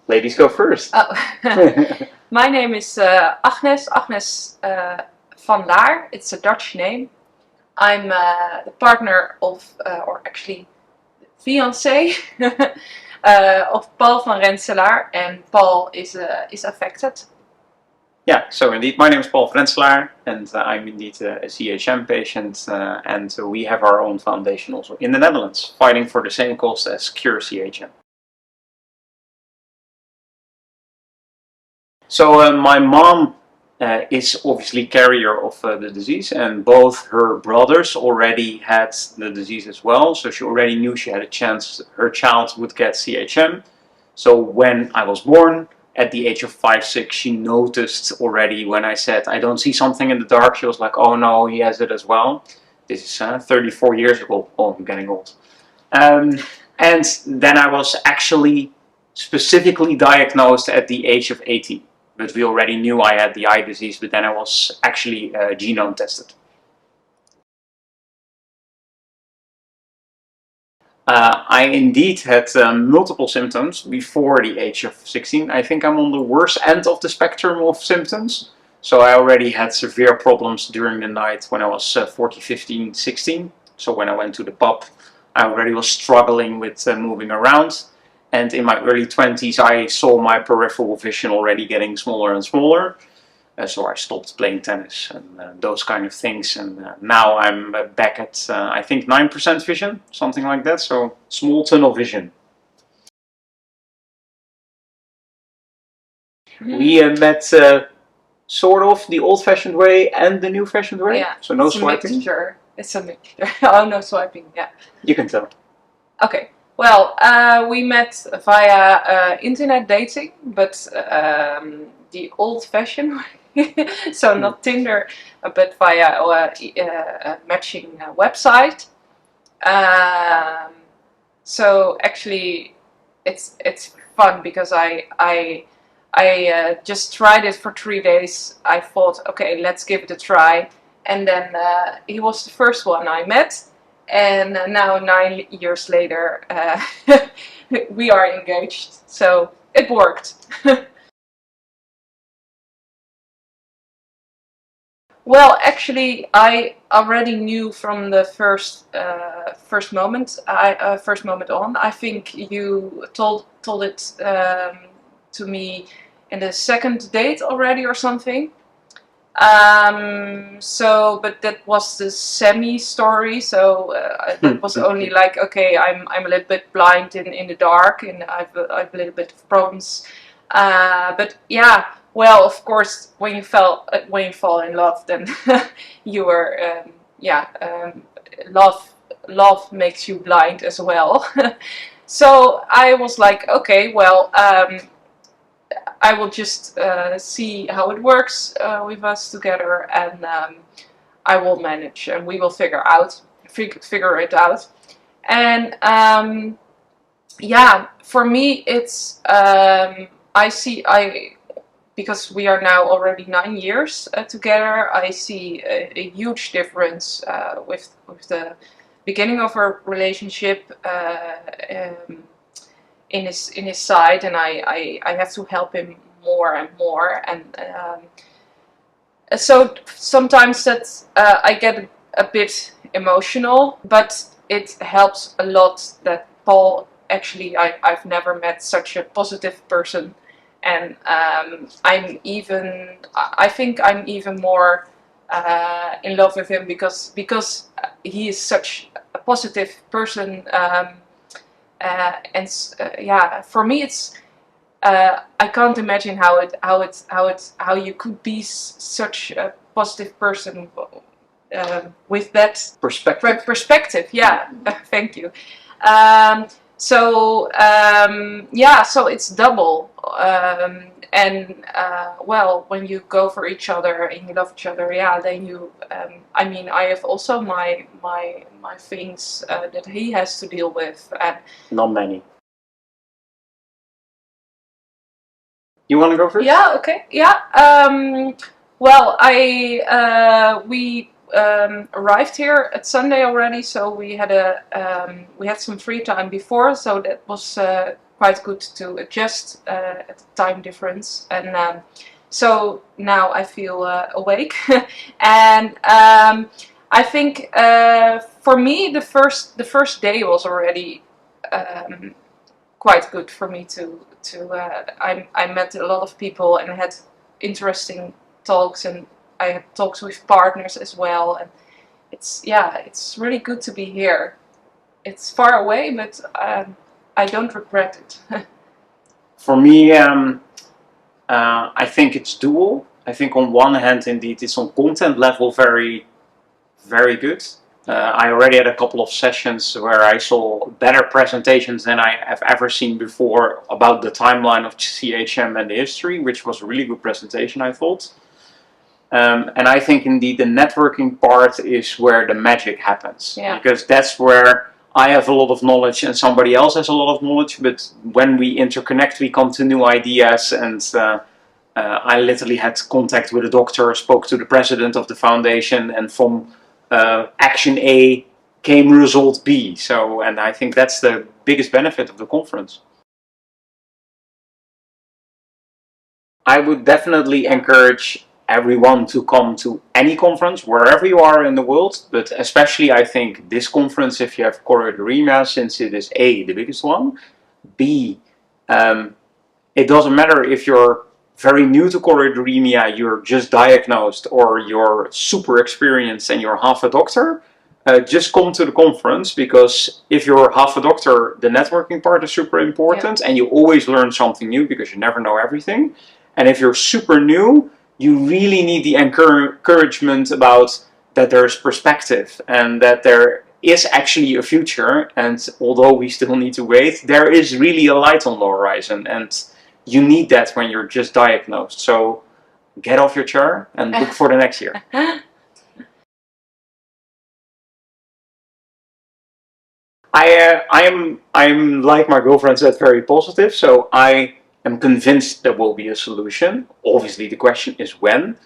Ladies go first. Oh. My name is Agnes, Agnes van Laar. It's a Dutch name. I'm the partner of, or actually fiancé, of Paul van Renselaar, and Paul is affected. Yeah, so indeed, my name is Paul van Renselaar, and I'm indeed a CHM patient, and we have our own foundation also in the Netherlands, fighting for the same cause as Cure CHM. So my mom is obviously carrier of the disease, and both her brothers already had the disease as well, so she already knew she had a chance her child would get CHM. So when I was born, at the age of 5, 6, she noticed already when I said, I don't see something in the dark, she was like, oh no, he has it as well. This is 34 years ago. Oh, I'm getting old. And then I was actually specifically diagnosed at the age of 18. But we already knew I had the eye disease, but then I was actually genome tested. I indeed had multiple symptoms before the age of 16. I think I'm on the worst end of the spectrum of symptoms. So I already had severe problems during the night when I was 14, 15, 16. So when I went to the pub, I already was struggling with moving around. And in my early 20s, I saw my peripheral vision already getting smaller and smaller. So I stopped playing tennis and those kind of things. And now I'm back at, I think, 9% vision, something like that. So small tunnel vision. We met sort of the old-fashioned way and the new-fashioned way. Yeah, so no it's swiping. A mixture. It's a mixture. Oh, no swiping. Yeah. You can tell. Okay. Well, we met via internet dating, but the old-fashioned way. So not Tinder, but via a matching website. So actually, it's fun because I just tried it for 3 days. I thought, okay, let's give it a try, and then he was the first one I met. And now 9 years later, we are engaged. So it worked. Well, actually, I already knew from the first moment. First moment on. I think you told it to me in the second date already or something. So, but that was the semi-story, so that was only like, okay, I'm a little bit blind in the dark, and I've a little bit of problems. But yeah, well, of course, when you fall in love, then you were, love makes you blind as well. So I was like, okay, well, I will just see how it works with us together, and I will manage, and we will figure it out. And yeah, for me, it's because we are now already 9 years together. I see a huge difference with the beginning of our relationship. In his side, and I have to help him more and more, and so sometimes that I get a bit emotional, but it helps a lot that Paul, actually, I've never met such a positive person, and I think I'm even more in love with him because he is such a positive person. Yeah, for me, it's I can't imagine how you could be such a positive person with that perspective. Yeah, thank you. Yeah, so it's double. Well, when you go for each other and you love each other, yeah, then you. I mean, I have also my things that he has to deal with. Not many. You want to go first? Yeah. Okay. Yeah. Well, we arrived here at Sunday already, so we had some free time before, so that was quite good to adjust at the time difference, and so now I feel awake. And I think for me the first day was already quite good for me I met a lot of people and had interesting talks, and I had talks with partners as well, and it's really good to be here. It's far away, but I don't regret it. For me, I think it's dual. I think on one hand, indeed, it's on content level very, very good. I already had a couple of sessions where I saw better presentations than I have ever seen before about the timeline of CHM and the history, which was a really good presentation, I thought. And I think indeed the networking part is where the magic happens. Yeah. Because that's where I have a lot of knowledge and somebody else has a lot of knowledge, but when we interconnect, we come to new ideas. And I literally had contact with a doctor, spoke to the president of the foundation, and from action A came result B. So, and I think that's the biggest benefit of the conference. I would definitely encourage everyone to come to any conference, wherever you are in the world, but especially I think this conference, if you have choroideremia, since it is A, the biggest one, B, it doesn't matter if you're very new to choroideremia, you're just diagnosed, or you're super experienced and you're half a doctor. Just come to the conference, because if you're half a doctor, the networking part is super important, and you always learn something new because you never know everything. And if you're super new, you really need the encouragement about that there's perspective and that there is actually a future. And although we still need to wait, there is really a light on the horizon, and you need that when you're just diagnosed. So get off your chair and look for the next year. I'm like my girlfriend said, very positive. So I am convinced there will be a solution. Obviously, the question is when.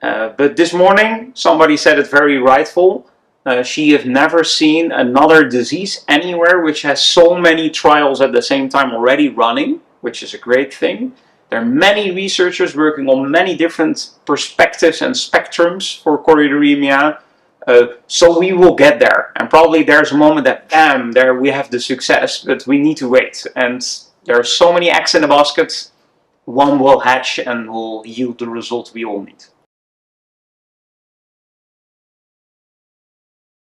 But this morning, somebody said it very rightful. She has never seen another disease anywhere which has so many trials at the same time already running, which is a great thing. There are many researchers working on many different perspectives and spectrums for choroideremia. So we will get there, and probably there's a moment that, bam, there we have the success, but we need to wait. And there are so many eggs in the basket, one will hatch and will yield the result we all need.